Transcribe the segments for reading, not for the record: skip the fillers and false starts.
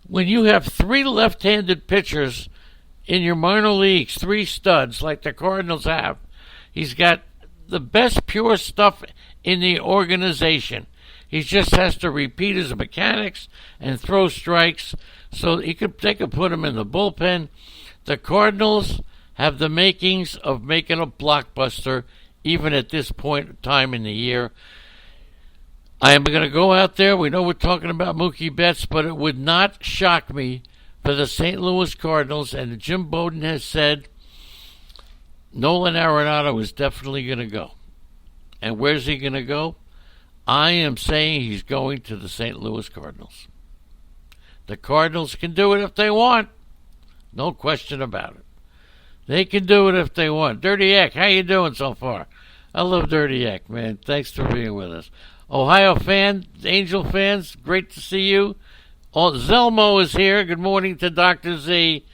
When you have three left-handed pitchers in your minor leagues, three studs like the Cardinals have, he's got the best pure stuff in the organization. He just has to repeat his mechanics and throw strikes so they could put him in the bullpen. The Cardinals have the makings of making a blockbuster even at this point in time in the year. I am going to go out there. We know we're talking about Mookie Betts, but it would not shock me for the St. Louis Cardinals, and Jim Bowden has said Nolan Arenado is definitely going to go. And where's he going to go? I am saying he's going to the St. Louis Cardinals. The Cardinals can do it if they want. No question about it. They can do it if they want. Dirty Eck, how you doing so far? I love Dirty Eck, man. Thanks for being with us. Ohio fan, Angel fans, great to see you. Oh, Zelmo is here. Good morning to Dr. Z.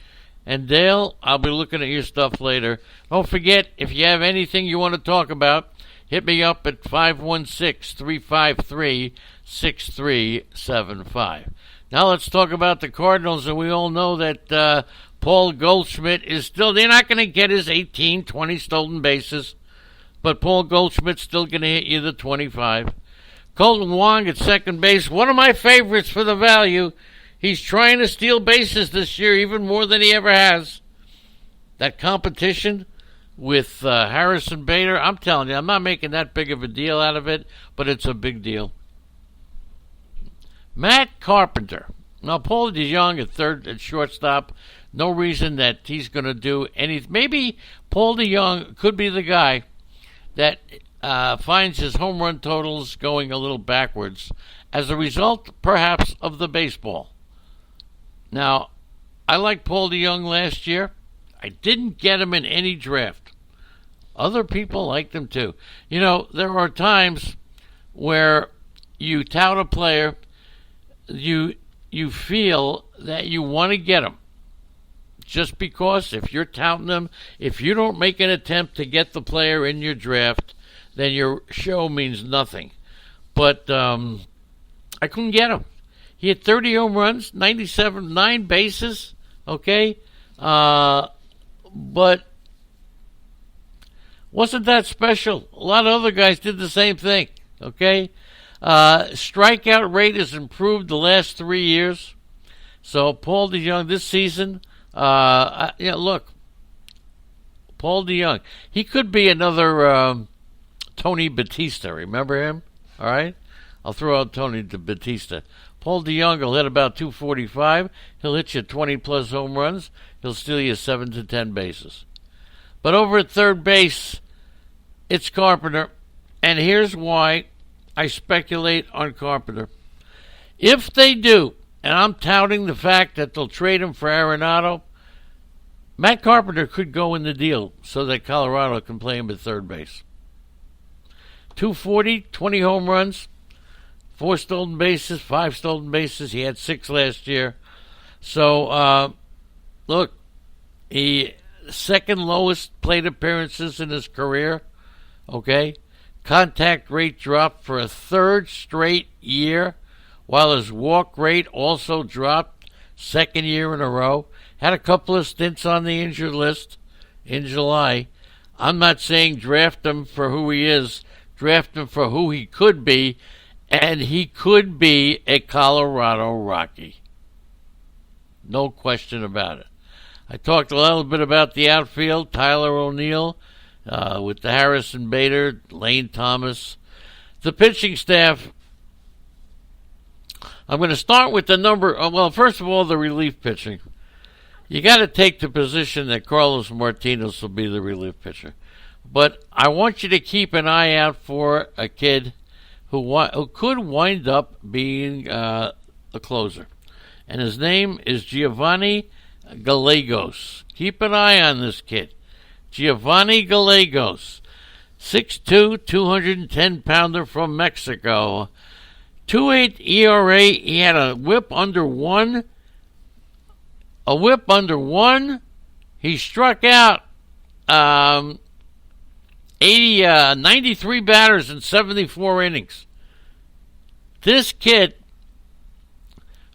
And Dale, I'll be looking at your stuff later. Don't forget, if you have anything you want to talk about, hit me up at 516-353-6375. Now let's talk about the Cardinals, and we all know that Paul Goldschmidt is still, they're not going to get his 18, 20 stolen bases, but Paul Goldschmidt's still going to hit you the 25. Colton Wong at second base, one of my favorites for the value. He's trying to steal bases this year even more than he ever has. That competition with Harrison Bader, I'm telling you, I'm not making that big of a deal out of it, but it's a big deal. Matt Carpenter. Now, Paul DeJong at third at shortstop. No reason that he's going to do anything. Maybe Paul DeJong could be the guy that finds his home run totals going a little backwards as a result, perhaps, of the baseball. Now, I liked Paul DeJong last year. I didn't get him in any draft. Other people liked him too. You know, there are times where you tout a player, you feel that you want to get him. Just because if you're touting them, if you don't make an attempt to get the player in your draft, then your show means nothing. But I couldn't get him. He had 30 home runs, 9 bases, okay? But wasn't that special. A lot of other guys did the same thing, okay? Strikeout rate has improved the last 3 years. So Paul DeJong this season, look, Paul DeJong, he could be another Tony Batista. Remember him? All right? I'll throw out Tony Batista. Paul DeJong will hit about 245. He'll hit you 20-plus home runs. He'll steal you 7 to 10 bases. But over at third base, it's Carpenter. And here's why I speculate on Carpenter. If they do, and I'm touting the fact that they'll trade him for Arenado, Matt Carpenter could go in the deal so that Colorado can play him at third base. 240, 20 home runs, 4 stolen bases, 5 stolen bases. He had 6 last year. So, look, he second lowest plate appearances in his career. Okay? Contact rate dropped for a third straight year, while his walk rate also dropped second year in a row. Had a couple of stints on the injured list in July. I'm not saying draft him for who he is. Draft him for who he could be, and he could be a Colorado Rocky. No question about it. I talked a little bit about the outfield, Tyler O'Neill, with the Harrison Bader, Lane Thomas. The pitching staff, I'm going to start with the number, well, first of all, the relief pitching. You got to take the position that Carlos Martinez will be the relief pitcher. But I want you to keep an eye out for a kid who could wind up being a closer. And his name is Giovanni Gallegos. Keep an eye on this kid. Giovanni Gallegos, 6'2", 210-pounder from Mexico. 2.8 ERA. He had a whip under 1. He struck out 93 batters in 74 innings. This kid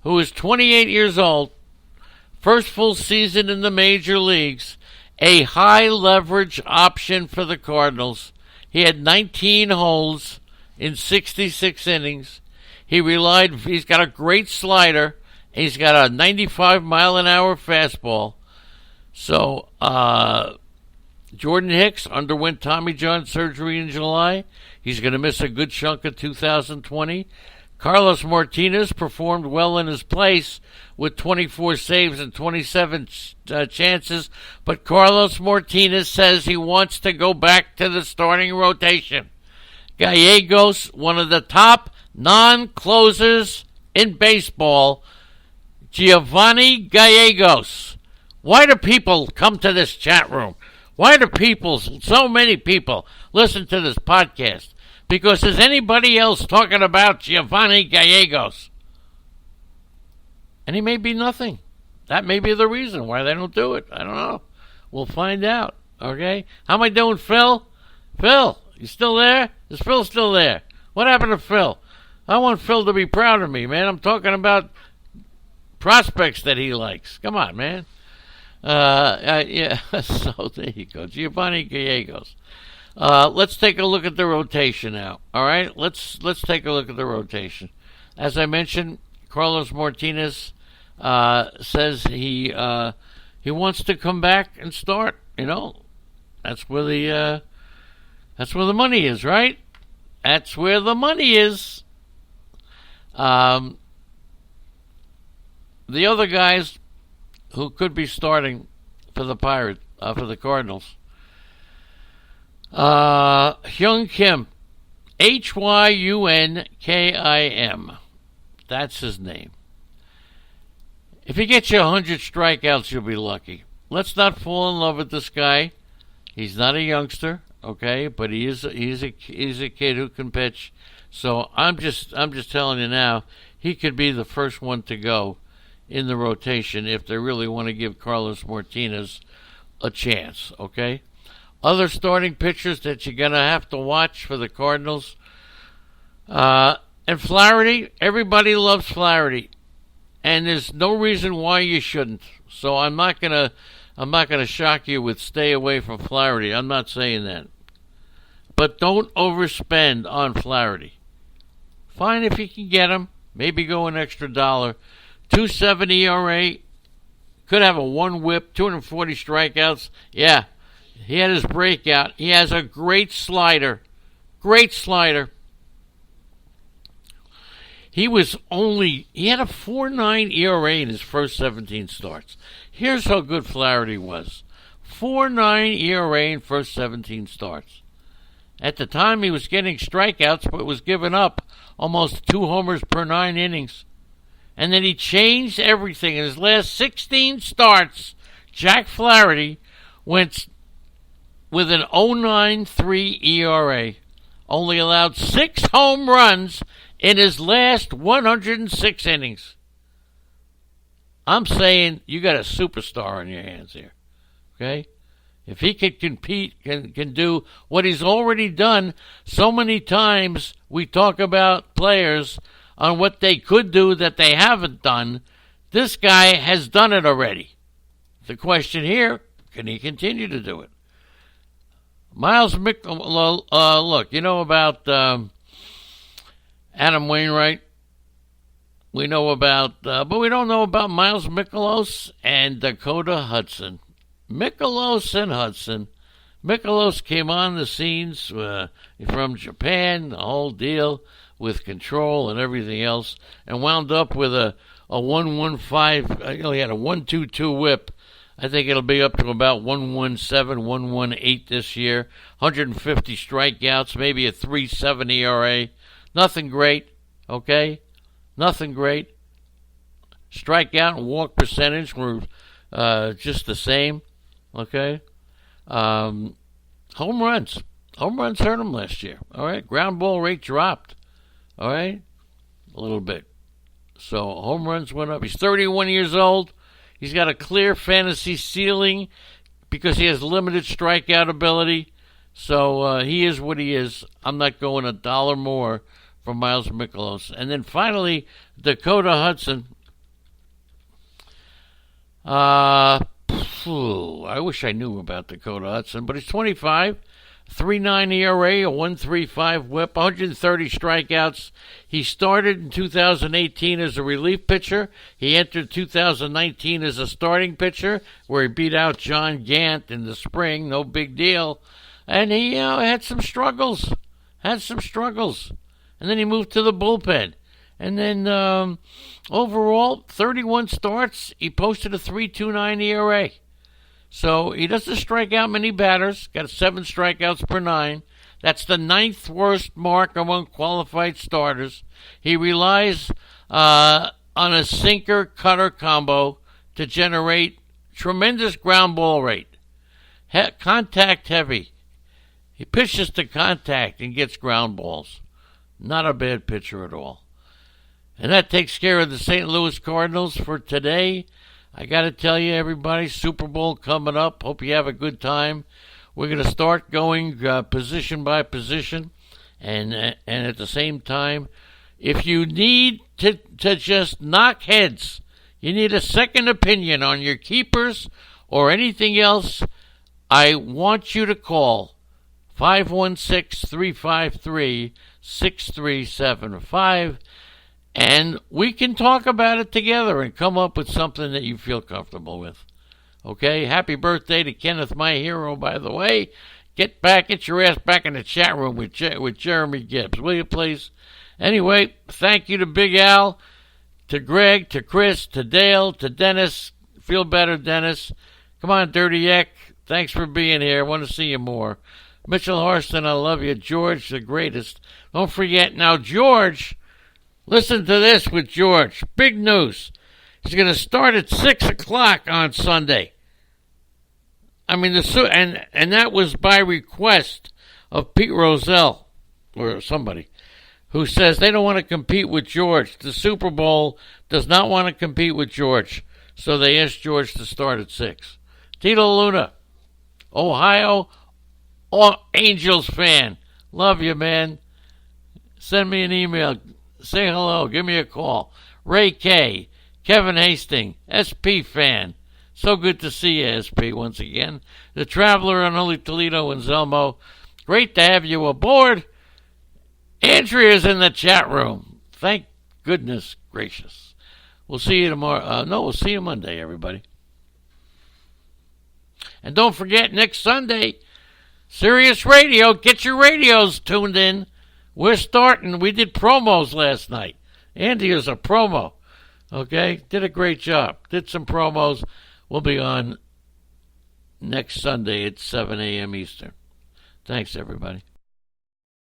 who is 28 years old, first full season in the major leagues, a high leverage option for the Cardinals. He had 19 holes in 66 innings. He's got a great slider, and he's got a 95-mile-an-hour fastball. So, Jordan Hicks underwent Tommy John surgery in July. He's going to miss a good chunk of 2020. Carlos Martinez performed well in his place with 24 saves and 27 chances, but Carlos Martinez says he wants to go back to the starting rotation. Gallegos, one of the top non-closers in baseball, Giovanni Gallegos. Why do people come to this chat room? Why do so many people, listen to this podcast? Because is anybody else talking about Giovanni Gallegos? And he may be nothing. That may be the reason why they don't do it. I don't know. We'll find out. Okay? How am I doing, Phil? Phil, you still there? Is Phil still there? What happened to Phil? I want Phil to be proud of me, man. I'm talking about prospects that he likes. Come on, man. Yeah, so there you go. Giovanni Gallegos. Let's take a look at the rotation now. All right? Let's take a look at the rotation. As I mentioned, Carlos Martinez says he wants to come back and start. You know, that's where the money is, right? That's where the money is. The other guys who could be starting for the for the Cardinals. Hyun Kim, Hyunkim. That's his name. If he gets you 100 strikeouts, you'll be lucky. Let's not fall in love with this guy. He's not a youngster, okay, but he's a kid who can pitch. So I'm just telling you now, he could be the first one to go in the rotation if they really want to give Carlos Martinez a chance, okay? Other starting pitchers that you're going to have to watch for the Cardinals. And Flaherty, everybody loves Flaherty. And there's no reason why you shouldn't. So I'm not gonna shock you with stay away from Flaherty. I'm not saying that. But don't overspend on Flaherty. Fine if you can get him. Maybe go an extra $1. 2.70 ERA. Could have a 1 whip, 240 strikeouts. Yeah. He had his breakout. He has a great slider. Great slider. He had a 4.9 ERA in his first 17 starts. Here's how good Flaherty was. 4.9 ERA in first 17 starts. At the time, he was getting strikeouts, but was giving up almost 2 homers per 9 innings. And then he changed everything. In his last 16 starts, Jack Flaherty went with an 0.93 ERA. Only allowed 6 home runs in his last 106 innings. I'm saying you got a superstar on your hands here. Okay? If he can compete, can do what he's already done, so many times we talk about players on what they could do that they haven't done. This guy has done it already. The question here, can he continue to do it? Miles look, you know about Adam Wainwright. We know about, but we don't know about Miles Mikolas and Dakota Hudson. Mikolas and Hudson. Mikolas came on the scenes from Japan, the whole deal with control and everything else, and wound up with a 1.15. He had a 1.22 whip. I think it'll be up to about 1.17, 1.18 this year. 150 strikeouts, maybe a 3.7 ERA. Nothing great, okay? Nothing great. Strikeout and walk percentage were just the same, okay? Home runs. Home runs hurt him last year, all right? Ground ball rate dropped, all right? A little bit. So home runs went up. He's 31 years old. He's got a clear fantasy ceiling because he has limited strikeout ability. So he is what he is. I'm not going $1 more for Miles Mikolas. And then finally, Dakota Hudson. I wish I knew about Dakota Hudson, but he's 25, 3.9 ERA, a 1.35 WHIP, 130 strikeouts. He started in 2018 as a relief pitcher. He entered 2019 as a starting pitcher, where he beat out John Gant in the spring. No big deal. And he had some struggles. And then he moved to the bullpen. And then overall, 31 starts. He posted a 3.29 ERA. So he doesn't strike out many batters. Got 7 strikeouts per 9. That's the 9th worst mark among qualified starters. He relies on a sinker-cutter combo to generate tremendous ground ball rate. Contact heavy. He pitches to contact and gets ground balls. Not a bad pitcher at all. And that takes care of the St. Louis Cardinals for today. I got to tell you, everybody, Super Bowl coming up. Hope you have a good time. We're going to start going position by position. And at the same time, if you need to just knock heads, you need a second opinion on your keepers or anything else, I want you to call 516-353-6375. And we can talk about it together and come up with something that you feel comfortable with. Okay? Happy birthday to Kenneth, my hero, by the way. Get your ass back in the chat room with Jeremy Gibbs, will you please? Anyway, thank you to Big Al, to Greg, to Chris, to Dale, to Dennis. Feel better, Dennis. Come on, Dirty Eck. Thanks for being here. I want to see you more. Mitchell Harston, I love you. George, the greatest. Don't forget, now, George... Listen to this with George. Big news. He's going to start at 6 o'clock on Sunday. I mean, and that was by request of Pete Rozelle, or somebody, who says they don't want to compete with George. The Super Bowl does not want to compete with George, so they asked George to start at 6. Tito Luna, Ohio Angels fan. Love you, man. Send me an email. Say hello. Give me a call. Ray K. Kevin Hastings. SP fan. So good to see you, SP, once again. The Traveler on Holy Toledo and Zelmo. Great to have you aboard. Andrea's in the chat room. Thank goodness gracious. We'll see you tomorrow. We'll see you Monday, everybody. And don't forget, next Sunday, Sirius Radio. Get your radios tuned in. We're starting. We did promos last night. Andy is a promo. Okay? Did a great job. Did some promos. We'll be on next Sunday at 7 a.m. Eastern. Thanks, everybody.